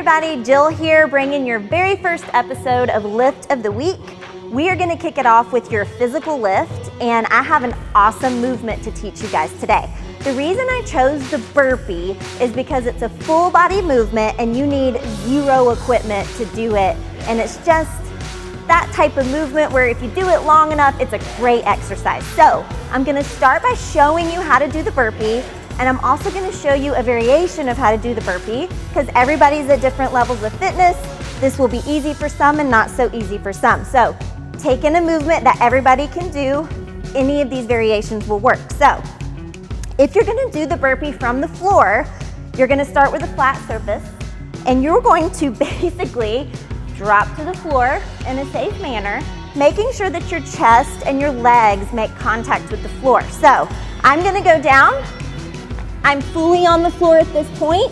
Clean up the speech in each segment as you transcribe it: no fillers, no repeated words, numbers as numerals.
everybody, Jill here, bringing your very first episode of Lift of the Week. We are gonna kick it off with your physical lift, and I have an awesome movement to teach you guys today. The reason I chose the burpee is because it's a full body movement and you need zero equipment to do it. And it's just that type of movement where if you do it long enough, it's a great exercise. So I'm gonna start by showing you how to do the burpee, and I'm also gonna show you a variation of how to do the burpee because everybody's at different levels of fitness. This will be easy for some and not so easy for some. So taking a movement that everybody can do, any of these variations will work. So if you're gonna do the burpee from the floor, you're gonna start with a flat surface and you're going to basically drop to the floor in a safe manner, making sure that your chest and your legs make contact with the floor. So I'm gonna go down. I'm fully on the floor at this point.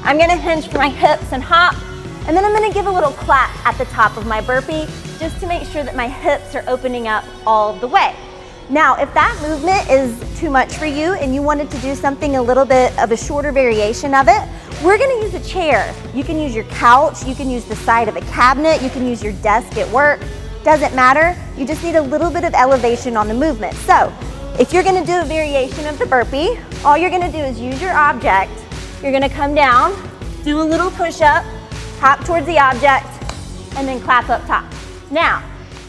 I'm gonna hinge for my hips and hop, and then I'm gonna give a little clap at the top of my burpee just to make sure that my hips are opening up all the way. Now, if that movement is too much for you and you wanted to do something a little bit of a shorter variation of it, we're gonna use a chair. You can use your couch, you can use the side of a cabinet, you can use your desk at work. Doesn't matter, you just need a little bit of elevation on the movement. So, if you're gonna do a variation of the burpee, all you're gonna do is use your object. You're gonna come down, do a little push-up, hop towards the object, and then clap up top. Now,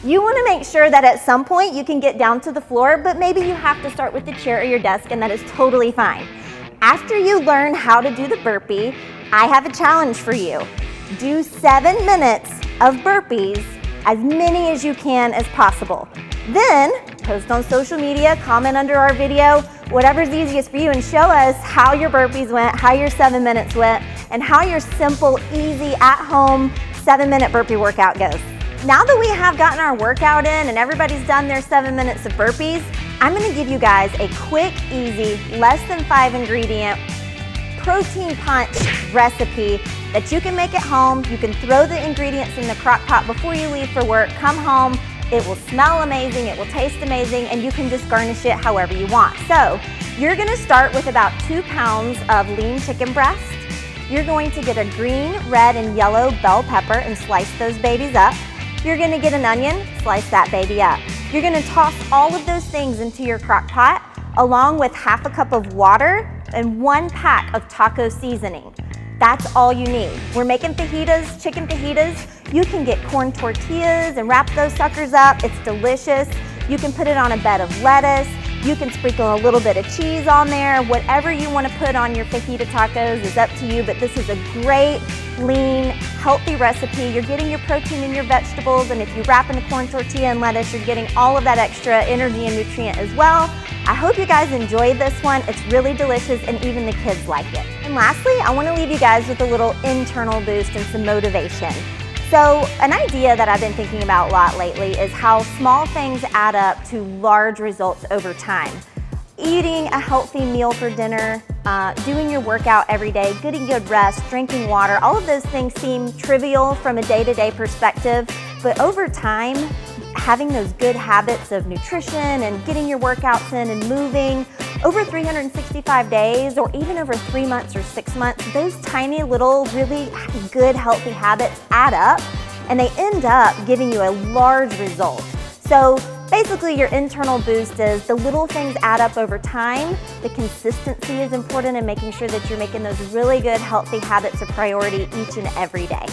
you wanna make sure that at some point you can get down to the floor, but maybe you have to start with the chair or your desk, and that is totally fine. After you learn how to do the burpee, I have a challenge for you. Do 7 minutes of burpees, as many as you can as possible. Then, post on social media, comment under our video, whatever's easiest for you, and show us how your burpees went, how your 7 minutes went, and how your simple, easy, at-home 7-minute burpee workout goes. Now that we have gotten our workout in and everybody's done their 7 minutes of burpees, I'm gonna give you guys a quick, easy, less than 5 ingredient protein punch recipe that you can make at home. You can throw the ingredients in the crock pot before you leave for work, come home, it will smell amazing, it will taste amazing, and you can just garnish it however you want. So you're gonna start with about 2 pounds of lean chicken breast. You're going to get a green, red, and yellow bell pepper and slice those babies up. You're gonna get an onion, slice that baby up. You're gonna toss all of those things into your crock pot along with half a cup of water and 1 pack of taco seasoning. That's all you need. We're making fajitas, chicken fajitas. You can get corn tortillas and wrap those suckers up. It's delicious. You can put it on a bed of lettuce. You can sprinkle a little bit of cheese on there. Whatever you want to put on your fajita tacos is up to you, but this is a great, lean, healthy recipe. You're getting your protein and your vegetables, and if you wrap in a corn tortilla and lettuce, you're getting all of that extra energy and nutrient as well. I hope you guys enjoyed this one. It's really delicious, and even the kids like it. And lastly, I want to leave you guys with a little internal boost and some motivation. So an idea that I've been thinking about a lot lately is how small things add up to large results over time. Eating a healthy meal for dinner, doing your workout every day, getting good rest, drinking water, all of those things seem trivial from a day-to-day perspective, but over time, having those good habits of nutrition and getting your workouts in and moving over 365 days or even over 3 months or 6 months, those tiny little really good healthy habits add up and they end up giving you a large result. So basically your internal boost is the little things add up over time. The consistency is important in making sure that you're making those really good healthy habits a priority each and every day.